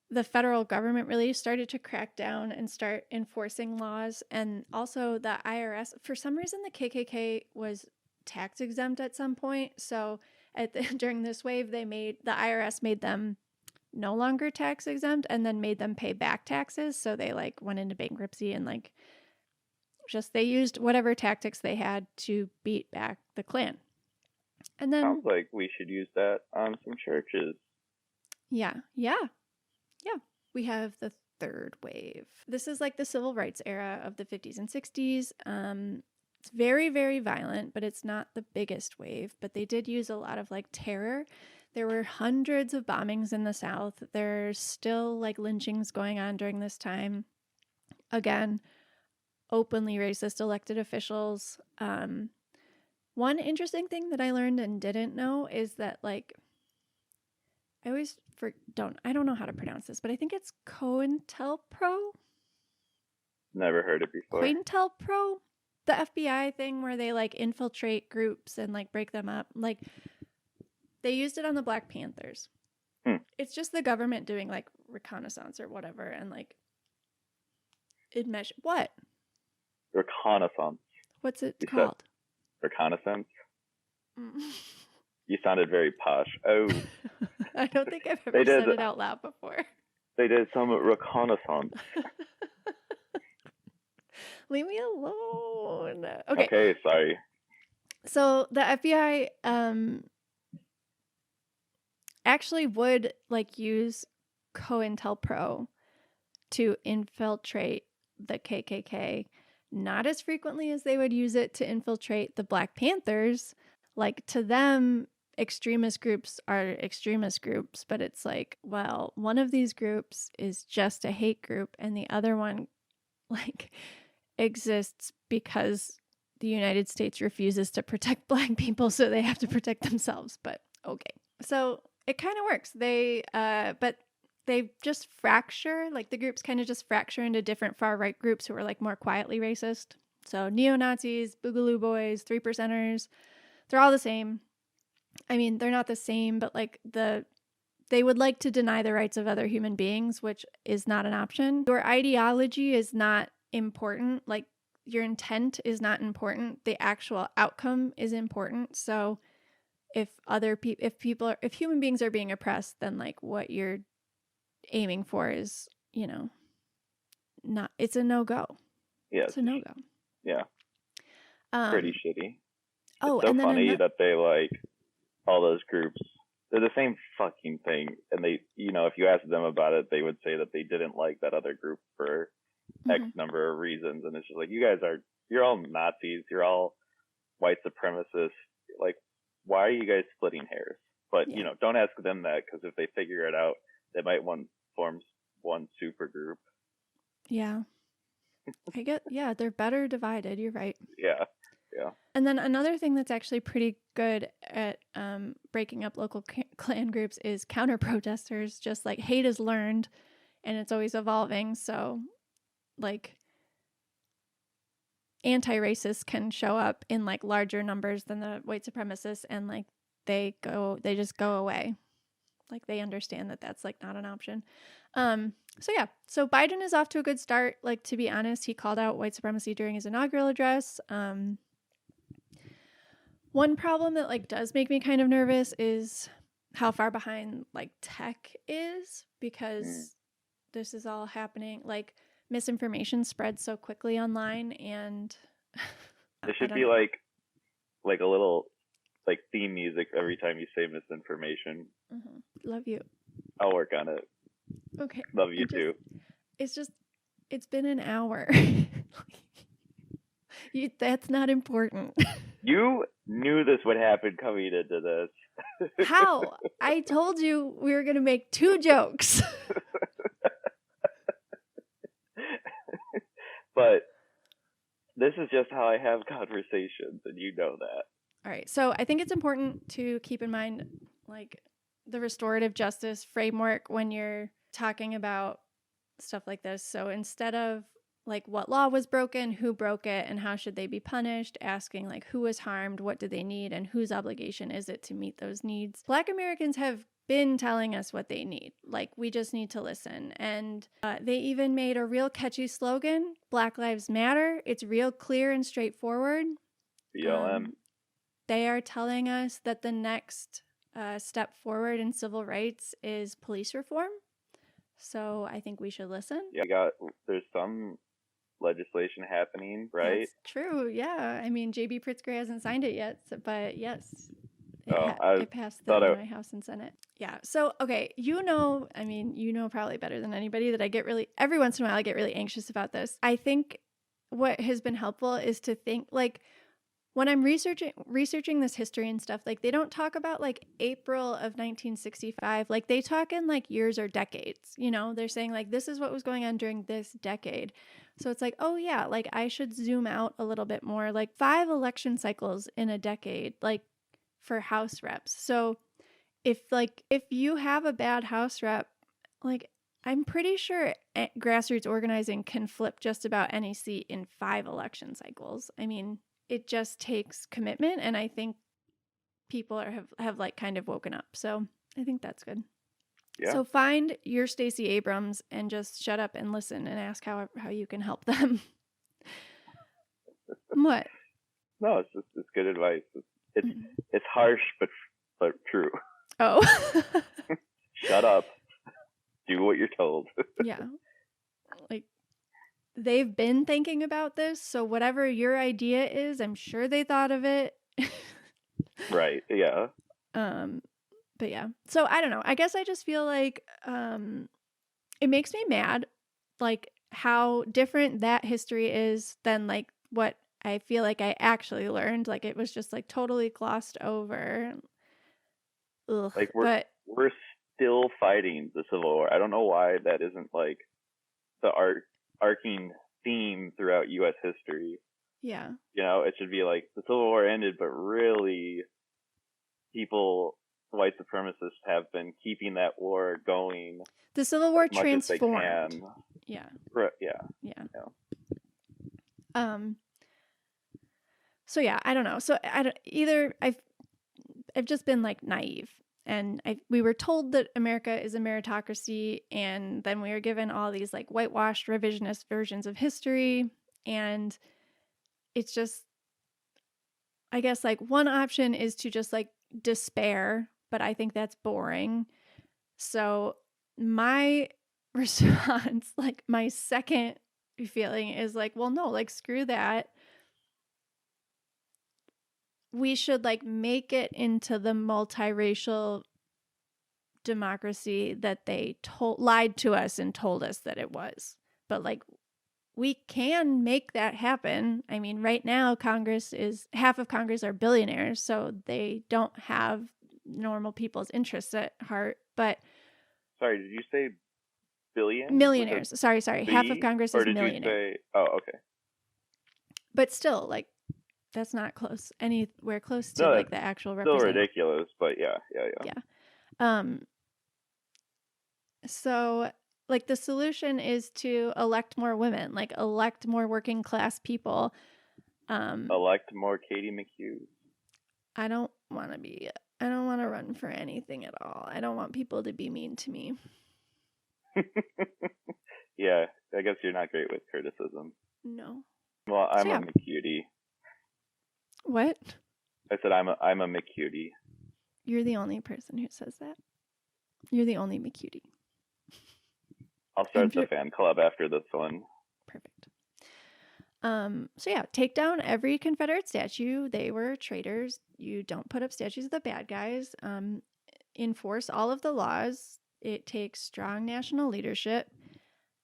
The federal government really started to crack down and start enforcing laws. And also the IRS, for some reason, the KKK was tax exempt at some point. So during this wave, the IRS made them no longer tax exempt and then made them pay back taxes. So they like went into bankruptcy and like they used whatever tactics they had to beat back the Klan. And then sounds like we should use that on some churches. Yeah. We have the third wave. This is like the civil rights era of the 50s and 60s. It's very, very violent, but it's not the biggest wave. But they did use a lot of like terror. There were hundreds of bombings in the South. There's still like lynchings going on during this time. Again, openly racist elected officials. One interesting thing that I learned and didn't know is that, like, I don't know how to pronounce this, but I think it's COINTELPRO. Never heard it before. COINTELPRO, the FBI thing where they like infiltrate groups and like break them up. Like, they used it on the Black Panthers. It's just the government doing like reconnaissance or whatever, and like what? Reconnaissance. What's it called? Reconnaissance. You sounded very posh. Oh. I don't think I've ever said it out loud before. They did some reconnaissance. Leave me alone. Okay, sorry. So the FBI actually would like use COINTELPRO to infiltrate the KKK, not as frequently as they would use it to infiltrate the Black Panthers. Like, to them, extremist groups are extremist groups, but it's like, well, one of these groups is just a hate group, and the other one, like, exists because the United States refuses to protect Black people, so they have to protect themselves. But okay, so it kind of works. But they just fracture, like the groups kind of just fracture into different far-right groups who are like more quietly racist. So neo-Nazis, Boogaloo Boys, 3%ers, they're all the same. I mean, they're not the same, but like they would like to deny the rights of other human beings, which is not an option. Your ideology is not important. Like, your intent is not important. The actual outcome is important. So if human beings are being oppressed, then like what you're aiming for is, it's a no-go. Yeah. It's a no-go. Yeah. Pretty shitty. Oh, it's so and then funny that they like all those groups. They're the same fucking thing. And they, if you ask them about it, they would say that they didn't like that other group for X number of reasons. And it's just like, you're all Nazis. You're all white supremacists. Like, why are you guys splitting hairs? But, don't ask them that, because if they figure it out, they might form one super group. Yeah. They're better divided. You're right. Yeah. Yeah. And then another thing that's actually pretty good at breaking up local clan groups is counter protesters. Just like, hate is learned and it's always evolving. So like, anti-racists can show up in like larger numbers than the white supremacists, and like they just go away. Like, they understand that that's like not an option. So Biden is off to a good start. Like, to be honest, he called out white supremacy during his inaugural address. One problem that like does make me kind of nervous is how far behind like tech is, because this is all happening. Like, misinformation spreads so quickly online, and there should be like a little like theme music every time you say misinformation. Love you. I'll work on it. Okay. Love you too. It's been an hour. That's not important. You knew this would happen coming into this. How? I told you we were going to make 2 jokes. But this is just how I have conversations, and you know that. All right. So I think it's important to keep in mind like the restorative justice framework when you're talking about stuff like this. So instead of like what law was broken, who broke it, and how should they be punished, asking like who was harmed, what do they need, and whose obligation is it to meet those needs. Black Americans have been telling us what they need. Like, we just need to listen. And they even made a real catchy slogan, Black Lives Matter. It's real clear and straightforward. BLM. They are telling us that the next step forward in civil rights is police reform. So I think we should listen. Yeah, there's some legislation happening, right? That's true, yeah. I mean, J.B. Pritzker hasn't signed it yet, but yes. It passed the Illinois House and Senate. Yeah. So, okay, you know probably better than anybody that every once in a while I get really anxious about this. I think what has been helpful is to think like, when I'm researching this history and stuff, like they don't talk about like April of 1965. Like they talk in like years or decades, you know, they're saying like, this is what was going on during this decade. So it's like, oh yeah, like I should zoom out a little bit more, like 5 election cycles in a decade, like for House reps. So if you have a bad House rep, like I'm pretty sure grassroots organizing can flip just about any seat in 5 election cycles. I mean, it just takes commitment, and I think people have like kind of woken up. So I think that's good. Yeah. So find your Stacey Abrams and just shut up and listen and ask how you can help them. What? No, it's good advice. It's harsh but true. Oh. Shut up. Do what you're told. Yeah. Like they've been thinking about this, so whatever your idea is, I'm sure they thought of it. Right. Yeah. But yeah. So I don't know. I guess I just feel like it makes me mad, like how different that history is than like what I feel like I actually learned. Like it was just like totally glossed over. Ugh. Like we're still fighting the Civil War. I don't know why that isn't like the arcing theme throughout U.S. history. Yeah. You know, it should be like the Civil War ended, but really white supremacists have been keeping that war going. The Civil War transformed. Yeah. Yeah. So yeah, I don't know. So I've just been like naive, and we were told that America is a meritocracy, and then we were given all these like whitewashed revisionist versions of history, and it's just, I guess like one option is to just like despair, but I think that's boring. So my response, like my second feeling is like, well, no, like screw that. We should like make it into the multiracial democracy that they lied to us and told us that it was. But like we can make that happen. I mean, right now half of Congress are billionaires, so they don't have normal people's interests at heart. But sorry, did you say billion? Millionaires. Sorry. Half of Congress is millionaires. Or did you say? Oh, okay. But still, like that's not anywhere close to like the actual representation. Still ridiculous, but yeah. So like the solution is to elect more women, like elect more working class people. Elect more Katie McHugh. I don't want to run for anything at all. I don't want people to be mean to me. Yeah, I guess you're not great with criticism. No. Well, I'm a McCutie. What? I said I'm a McCutie. You're the only person who says that. You're the only McCutie. I'll start the fan club after this one. Perfect. So yeah, take down every Confederate statue. They were traitors. You don't put up statues of the bad guys. Enforce all of the laws. It takes strong national leadership.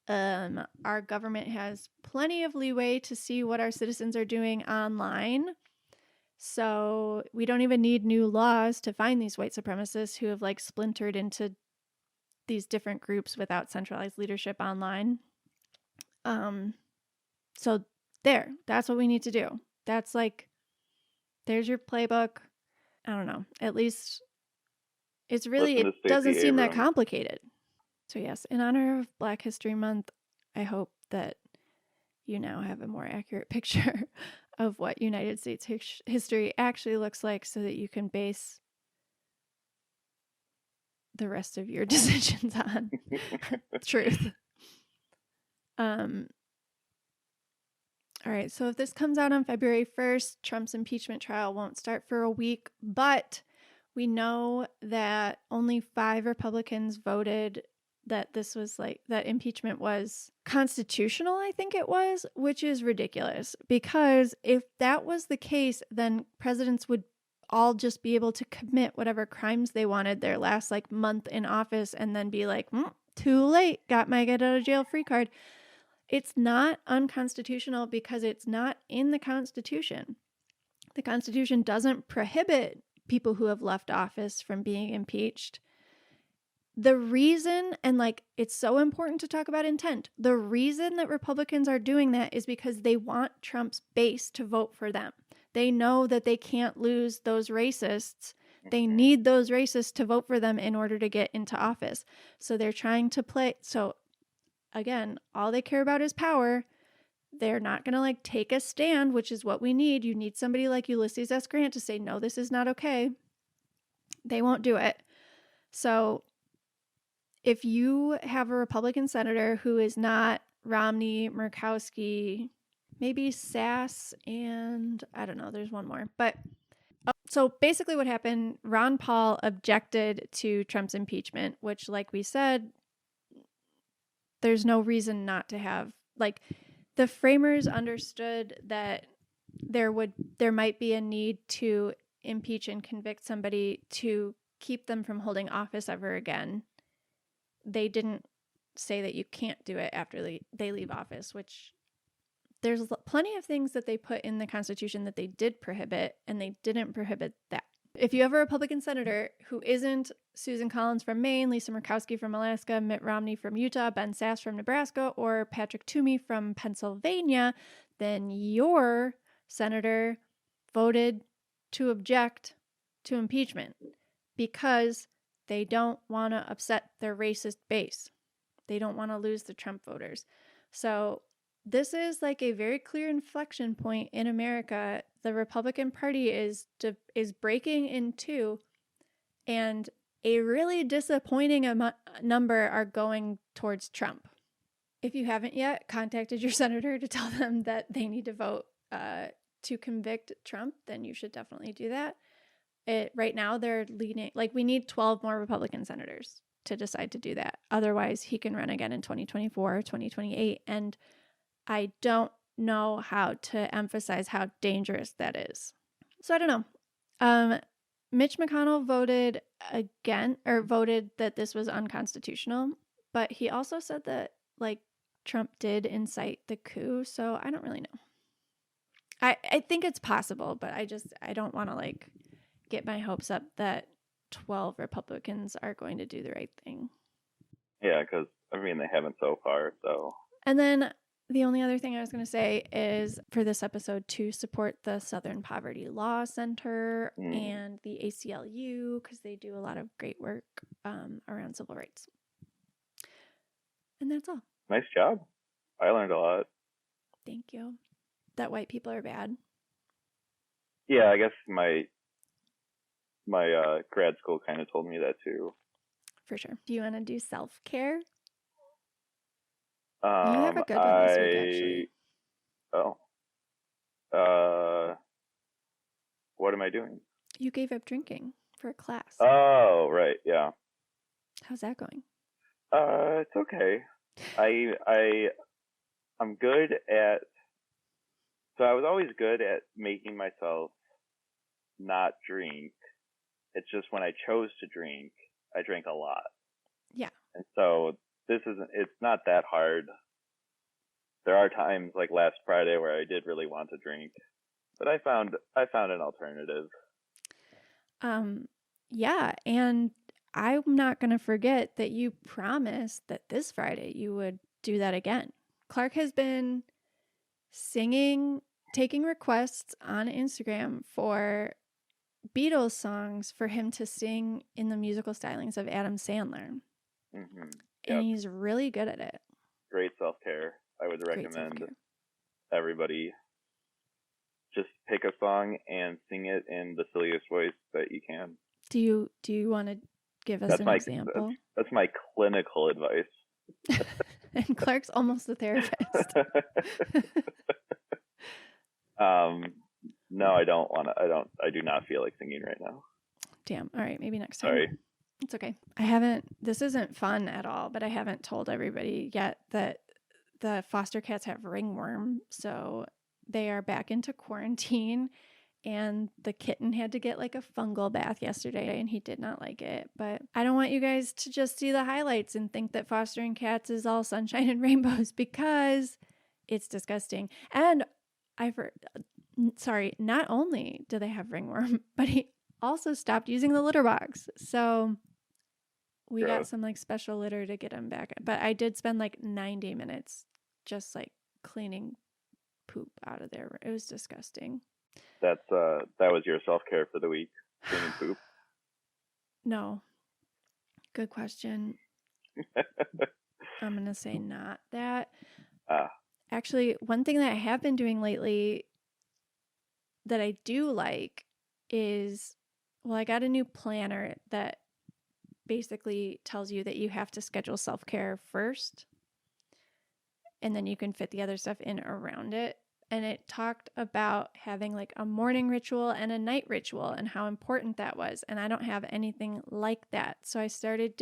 Our government has plenty of leeway to see what our citizens are doing online. So we don't even need new laws to find these white supremacists who have like splintered into these different groups without centralized leadership online. So that's what we need to do. That's like, there's your playbook. I don't know. At least it doesn't seem that complicated. So yes, in honor of Black History Month, I hope that you now have a more accurate picture of what United States history actually looks like so that you can base the rest of your decisions on truth. All right, so if this comes out on February 1st, Trump's impeachment trial won't start for a week, but we know that only 5 Republicans voted that that impeachment was constitutional, I think it was, which is ridiculous. Because if that was the case, then presidents would all just be able to commit whatever crimes they wanted their last like month in office and then be like, too late, got my get out of jail free card. It's not unconstitutional because it's not in the Constitution. The Constitution doesn't prohibit people who have left office from being impeached. The reason, and like it's so important to talk about intent, the reason that Republicans are doing that is because they want Trump's base to vote for them. They know that they can't lose those racists. They need those racists to vote for them in order to get into office. So they're trying to play. So again, all they care about is power. They're not going to like take a stand, which is what we need. You need somebody like Ulysses S. Grant to say, no, this is not okay. They won't do it. So if you have a Republican senator who is not Romney, Murkowski, maybe Sass, and I don't know, there's one more. But so basically what happened, Ron Paul objected to Trump's impeachment, which like we said, there's no reason not to have, like the framers understood that there might be a need to impeach and convict somebody to keep them from holding office ever again. They didn't say that you can't do it after they leave office, which there's plenty of things that they put in the Constitution that they did prohibit, and they didn't prohibit that. If you have a Republican senator who isn't Susan Collins from Maine, Lisa Murkowski from Alaska, Mitt Romney from Utah, Ben Sass from Nebraska, or Patrick Toomey from Pennsylvania, then your senator voted to object to impeachment because they don't want to upset their racist base. They don't want to lose the Trump voters. So this is like a very clear inflection point in America. The Republican Party is breaking in two, and a really disappointing number are going towards Trump. If you haven't yet contacted your senator to tell them that they need to vote to convict Trump, then you should definitely do that. Right now, they're leading, like we need 12 more Republican senators to decide to do that. Otherwise, he can run again in 2024 or 2028. And I don't know how to emphasize how dangerous that is. So I don't know. Mitch McConnell voted that this was unconstitutional, but he also said that like Trump did incite the coup. So I don't really know. I think it's possible, but I don't want to like get my hopes up that 12 Republicans are going to do the right thing. Yeah, because, I mean, they haven't so far, so. And then the only other thing I was going to say is for this episode to support the Southern Poverty Law Center and the ACLU, because they do a lot of great work around civil rights. And that's all. Nice job. I learned a lot. Thank you. That white people are bad. Yeah, I guess my grad school kind of told me that too. For sure. Do you want to do self-care? You have a good one this week, actually. What am I doing? You gave up drinking for a class. Oh, right, yeah. How's that going? It's okay. I'm good at. So I was always good at making myself not drink. It's just when I chose to drink, I drank a lot. Yeah. And so it's not that hard. There are times like last Friday where I did really want to drink, but I found an alternative. Yeah. And I'm not going to forget that you promised that this Friday you would do that again. Clark has been taking requests on Instagram for Beatles songs for him to sing in the musical stylings of Adam Sandler. Mm-hmm. Yep. And he's really good at it. Great self-care. I would recommend everybody just pick a song and sing it in the silliest voice that you can. Do you want to give us an example? That's my clinical advice. And Clark's almost a therapist. No, I don't want to. I do not feel like singing right now. Damn. All right. Maybe next time. Sorry. It's okay. This isn't fun at all, but I haven't told everybody yet that the foster cats have ringworm. So they are back into quarantine, and the kitten had to get like a fungal bath yesterday, and he did not like it. But I don't want you guys to just see the highlights and think that fostering cats is all sunshine and rainbows, because it's disgusting. And sorry, not only do they have ringworm, but he also stopped using the litter box. So we got some like special litter to get him back. But I did spend like 90 minutes just like cleaning poop out of there. It was disgusting. That was your self-care for the week, cleaning poop? No. Good question. I'm going to say not that. Actually, one thing that I have been doing lately that I do like is, well, I got a new planner that basically tells you that you have to schedule self-care first, and then you can fit the other stuff in around it. And it talked about having like a morning ritual and a night ritual and how important that was. And I don't have anything like that. So I started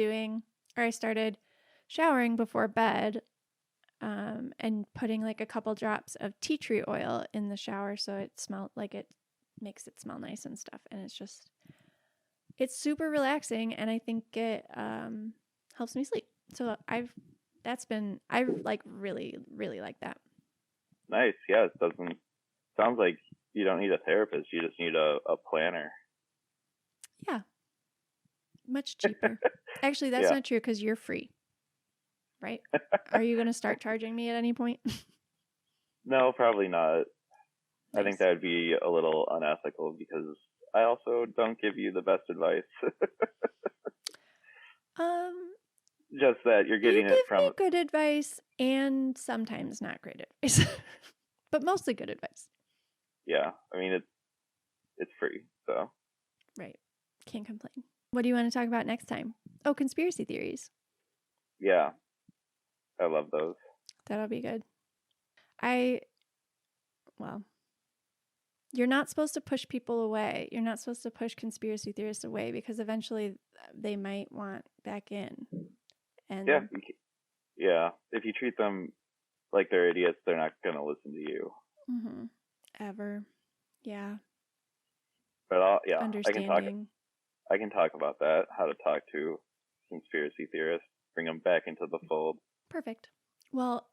showering before bed, and putting like a couple drops of tea tree oil in the shower so it makes it smell nice and stuff. And it's super relaxing, and I think it helps me sleep. So I like really, really like that. Nice. Yeah, sounds like you don't need a therapist. You just need a planner. Yeah. Much cheaper. Actually, that's not true because you're free. Right? Are you going to start charging me at any point? No, probably not. Nice. I think that would be a little unethical because I also don't give you the best advice. Just that you're getting it from... You give me good advice and sometimes not great advice. But mostly good advice. Yeah. I mean, it's free, so... Right. Can't complain. What do you want to talk about next time? Oh, conspiracy theories. Yeah. I love those. That'll be good. You're not supposed to push people away. You're not supposed to push conspiracy theorists away because eventually they might want back in. And yeah. If you treat them like they're idiots, they're not going to listen to you. Mm-hmm. Ever. Yeah. But Understanding. I can talk about that, how to talk to conspiracy theorists, bring them back into the fold. Perfect. Well,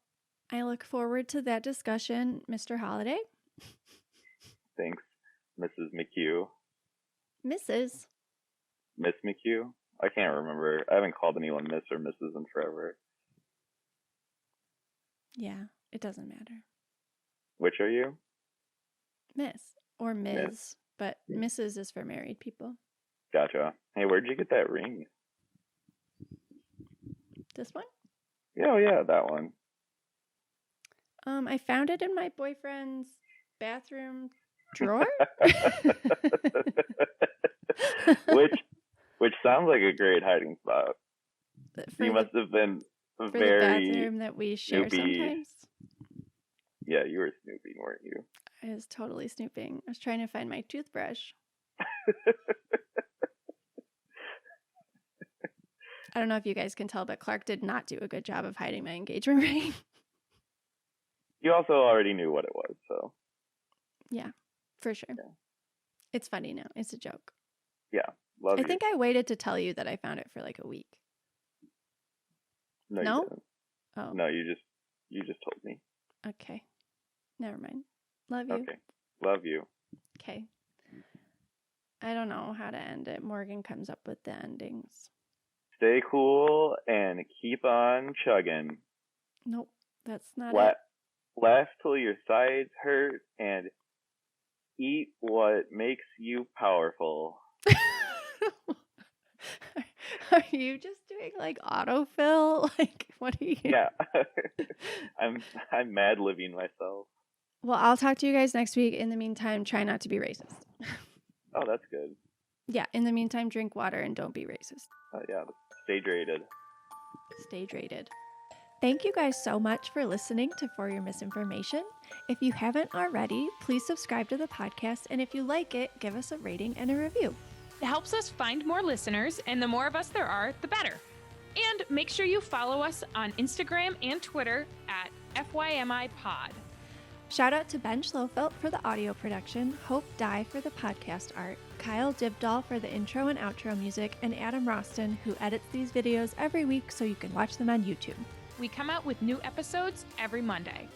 I look forward to that discussion, Mr. Holiday. Thanks, Mrs. McHugh. Mrs. Miss McHugh? I can't remember. I haven't called anyone Miss or Mrs. in forever. Yeah, it doesn't matter. Which are you? Miss or Ms. But Mrs. is for married people. Gotcha. Hey, where'd you get that ring? This one? Oh, yeah, that one. I found it in my boyfriend's bathroom drawer. Which sounds like a great hiding spot. You must have been for very the bathroom that we share snoopy. Sometimes. Yeah, you were snooping, weren't you? I was totally snooping. I was trying to find my toothbrush. I don't know if you guys can tell, but Clark did not do a good job of hiding my engagement ring. You also already knew what it was, so. Yeah, for sure. Yeah. It's funny now. It's a joke. Yeah, love you. I think I waited to tell you that I found it for like a week. No? No? You didn't. Oh. No, you just told me. Okay. Never mind. Love you. Okay. Love you. Okay. I don't know how to end it. Morgan comes up with the endings. Stay cool and keep on chugging. Nope, that's not it. Laugh till your sides hurt and eat what makes you powerful. Are you just doing like autofill? Like, what are you? Yeah. I'm mad living myself. Well, I'll talk to you guys next week. In the meantime, try not to be racist. Oh, that's good. Yeah, in the meantime, drink water and don't be racist. Yeah, stay hydrated. Stay hydrated. Thank you guys so much for listening to For Your Misinformation. If you haven't already, please subscribe to the podcast. And if you like it, give us a rating and a review. It helps us find more listeners, and the more of us there are, the better. And make sure you follow us on Instagram and Twitter at FYMIPod. Shout out to Ben Schlofelt for the audio production, Hope Dye for the podcast art, Kyle Dibdahl for the intro and outro music, and Adam Roston, who edits these videos every week so you can watch them on YouTube. We come out with new episodes every Monday.